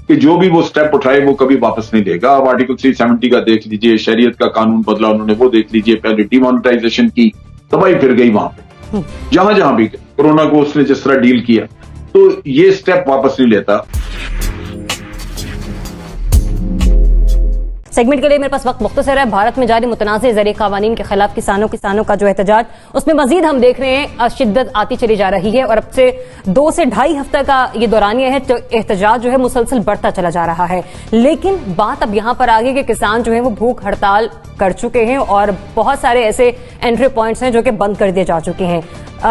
कि जो भी वो स्टेप उठाए वो कभी वापस नहीं लेगा। अब आर्टिकल 370 का देख लीजिए, शरीयत का कानून बदला उन्होंने, वो देख लीजिए, पहले डिमोनेटाइजेशन की, तबाही फिर गई वहां पे, जहां जहां भी कोरोना को उसने जिस तरह डील किया, तो ये स्टेप वापस नहीं लेता। सेगमेंट के लिए मेरे पास वक्त मुख्तसर है। भारत में जारी मुतनाज़ ज़रिए क़वानीन के खिलाफ किसानों का जो एहतजाज, उसमें मजीद हम देख रहे हैं शिद्दत आती चली जा रही है और अब से 2 से ढाई हफ्ते का ये दौरानिया है, तो एहतजाज जो है मुसलसल बढ़ता चला जा रहा है। लेकिन बात अब यहां पर आ गई कि किसान जो है वो भूख हड़ताल कर चुके हैं और बहुत सारे ऐसे एंट्री पॉइंट्स हैं जो कि बंद कर दिए जा चुके हैं।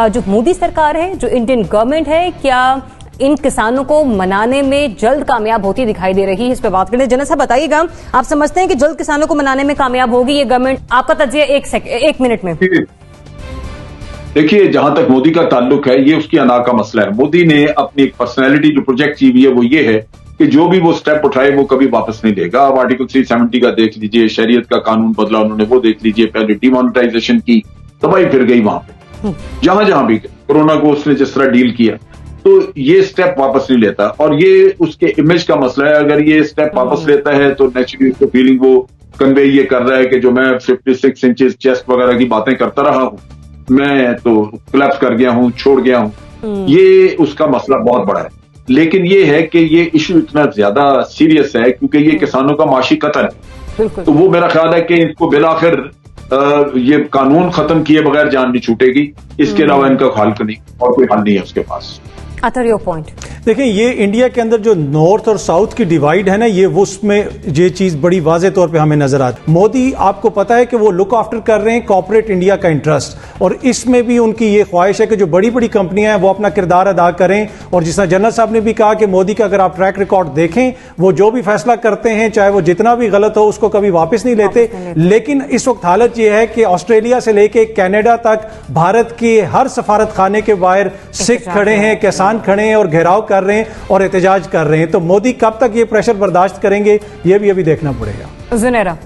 जो मोदी सरकार है, जो इंडियन गवर्नमेंट है, क्या इन किसानों को मनाने में जल्द कामयाब होती दिखाई दे रही है? इस पे बात करें। जनरल साहब बताइएगा, आप समझते हैं कि जल्द किसानों को मनाने में कामयाब होगी ये गवर्नमेंट? आपका तज्जिया एक मिनट में। देखिए, जहां तक मोदी का ताल्लुक है, ये उसकी अना का मसला है। मोदी ने अपनी एक पर्सनैलिटी जो प्रोजेक्ट की हुई है वो ये है कि जो भी वो स्टेप उठाए वो कभी वापस नहीं लेगा। अब आर्टिकल 370 का देख लीजिए, शरीयत का कानून बदला उन्होंने, वो देख लीजिए, पहले डिमोनेटाइजेशन की, तबाही फिर गई वहां पे, जहां जहां भी कोरोना को उसने जिस तरह डील किया, तो ये स्टेप वापस नहीं लेता। और ये उसके इमेज का मसला है। अगर ये स्टेप वापस लेता है तो नेचुरली उसको फीलिंग वो कन्वे ये कर रहा है कि जो मैं 56 इंचेस चेस्ट वगैरह की बातें करता रहा हूं, मैं तो क्लैप्स कर गया हूं, छोड़ गया हूं। ये उसका मसला बहुत बड़ा है। लेकिन ये है कि ये इशू इतना ज्यादा सीरियस है क्योंकि ये किसानों का माशी कत्ल है। तो वो मेरा ख्याल है कि इनको बिलाखिर ये कानून खत्म किए बगैर जान नहीं छूटेगी। इसके अलावा इनका हल नहीं, और कोई हल नहीं है उसके पास। Your point. देखिए, ये इंडिया के अंदर जो नॉर्थ और साउथ की डिवाइड है ना, ये उसमें ये चीज बड़ी वाजे तौर पे हमें नजर आती। मोदी, आपको पता है कि वो लुक आफ्टर कर रहे हैं कॉर्पोरेट इंडिया का इंटरेस्ट, और इसमें भी उनकी ये ख्वाहिश है कि जो बड़ी बड़ी कंपनियां हैं वो अपना किरदार अदा करें। और जिस तरह जनरल साहब ने भी कहा कि मोदी का अगर आप ट्रैक रिकॉर्ड देखें, वो जो भी फैसला करते हैं, चाहे वो जितना भी गलत हो, उसको कभी वापस नहीं लेते। लेकिन इस वक्त हालत यह है कि ऑस्ट्रेलिया से लेके कनाडा तक भारत के हर सफारत खाने के बाहर सिख खड़े हैं, किसान खड़े हैं और घेराव कर रहे हैं और एहतजाज कर रहे हैं। तो मोदी कब तक ये प्रेशर बर्दाश्त करेंगे, ये भी अभी देखना पड़ेगा। ज़ुनैरा,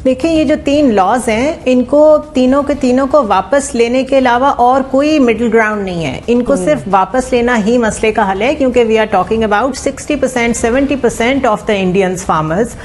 देखिए, ये जो 3 लॉज हैं, इनको तीनों के तीनों को वापस लेने के अलावा और कोई मिडिल ग्राउंड नहीं है। इनको सिर्फ वापस लेना ही मसले का हल है, क्योंकि we are talking about 60% 70% of the Indians farmers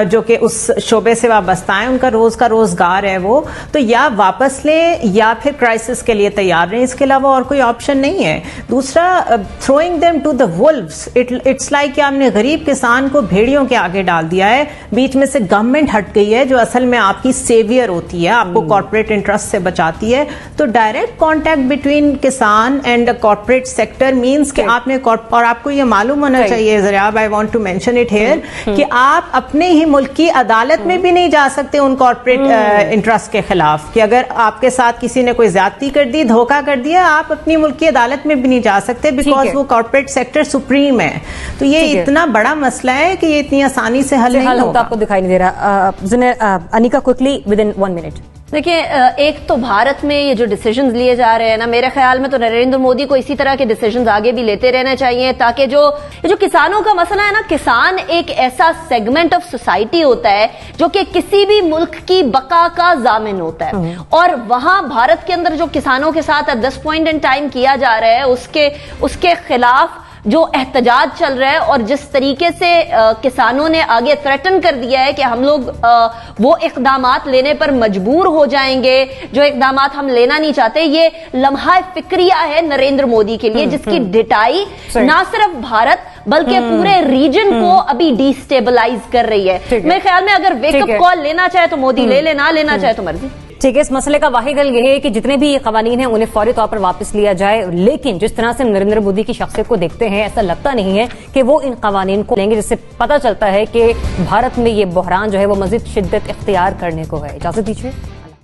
जो कि उस शोबे से वाबस्ता है, उनका रोज का रोजगार है वो। तो या वापस लें या फिर क्राइसिस के लिए तैयार रहें, इसके अलावा और कोई ऑप्शन नहीं है। दूसरा, throwing them to the wolves, it's like कि आपने गरीब किसान को भेड़ियों के आगे डाल दिया है। बीच में से गवर्नमेंट हट गई है जो असल में आपकी सेवियर होती है, आपको कॉर्पोरेट इंटरेस्ट से बचाती है। तो direct contact between kisan and the corporate sector means कि आपने, और आपको ये मालूम होना चाहिए Zariyab, I want to mention it here, कि आप अपने ही मुल्क की अदालत में भी नहीं जा सकते उन कॉर्पोरेट इंटरेस्ट के खिलाफ। कि अगर आपके साथ किसी ने कोई ज्यादती कर दी, धोखा कर दिया, आप अपनी मुल्क की अदालत में भी नहीं जा सकते, बिकॉज वो कॉर्पोरेट सेक्टर सुप्रीम है। तो ये इतना बड़ा मसला है कि ये इतनी आसानी से हल नहीं होगा। आपको दिखाई नहीं दे रहा। Anika, quickly within 1 minute. देखिए, एक तो भारत में ये जो डिसीजंस लिए जा रहे हैं ना, मेरे ख्याल में तो नरेंद्र मोदी को इसी तरह के डिसीजंस आगे भी लेते रहना चाहिए, ताकि जो किसानों का मसला है ना, किसान एक ऐसा सेगमेंट ऑफ सोसाइटी होता है जो कि किसी भी मुल्क की बका का जामिन होता है। और वहां भारत के अंदर जो किसानों के साथ at this point in time किया जा रहा है, उसके खिलाफ जो एहतजाज चल रहा है और जिस तरीके से किसानों ने आगे थ्रेटन कर दिया है कि हम लोग वो इकदामात लेने पर मजबूर हो जाएंगे जो इकदामात हम लेना नहीं चाहते, ये लम्हा फिक्रिया है नरेंद्र मोदी के लिए, जिसकी डिटाई ना सिर्फ भारत बल्कि पूरे रीजन को अभी डिस्टेबलाइज कर रही है। मेरे ख्याल में अगर वेकअप कॉल लेना चाहे तो मोदी ले ले, ना लेना चाहे तो मर्जी। ठीक है, इस मसले का वाहिद हल यह है कि जितने भी ये कवानीन हैं उन्हें फौरी तौर पर वापस लिया जाए। लेकिन जिस तरह से नरेंद्र मोदी की शख्सियत को देखते हैं, ऐसा लगता नहीं है कि वो इन कवानीन को लेंगे, जिससे पता चलता है कि भारत में ये बहरान जो है वो मजीद शिद्दत इख्तियार करने को है। इजाजत दीजिए।